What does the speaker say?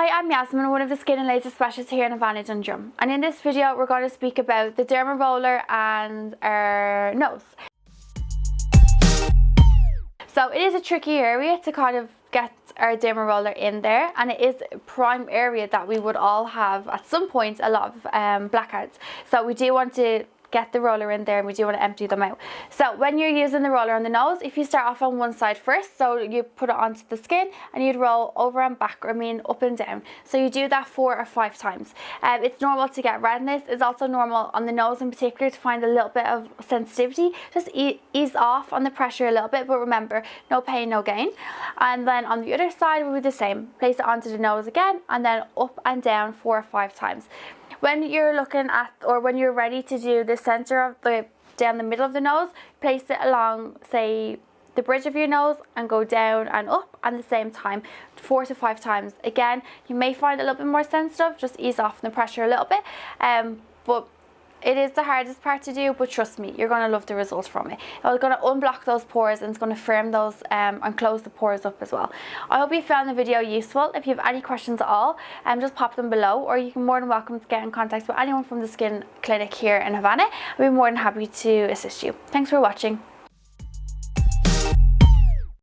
Hi, I'm Yasmin, one of the skin and laser specialists here in Havana Digital Media, and in this video we're going to speak about the derma roller and our nose. So it is a tricky area to kind of get our derma roller in there, and it is a prime area that we would all have at some point a lot of blackouts. So we do want to get the roller in there, and we do want to empty them out. So when you're using the roller on the nose, if you start off on one side first, so you put it onto the skin and you'd roll over and back, or I mean up and down. So you do that 4 or 5 times. It's normal to get redness. It's also normal on the nose in particular to find a little bit of sensitivity. Just ease off on the pressure a little bit, but remember, no pain, no gain. And then on the other side will be the same. Place it onto the nose again, and then up and down 4 or 5 times. When you're looking at, or when you're ready to do the center of down the middle of the nose, place it along, say, the bridge of your nose and go down and up at the same time, 4 to 5 times. Again, you may find it a little bit more sensitive, just ease off the pressure a little bit, but it is the hardest part to do, but trust me, you're going to love the results from it. It's going to unblock those pores, and it's going to firm those and close the pores up as well. I hope you found the video useful. If you have any questions at all, just pop them below, or you can more than welcome to get in contact with anyone from the skin clinic here in Havana. I'll be more than happy to assist you. Thanks for watching.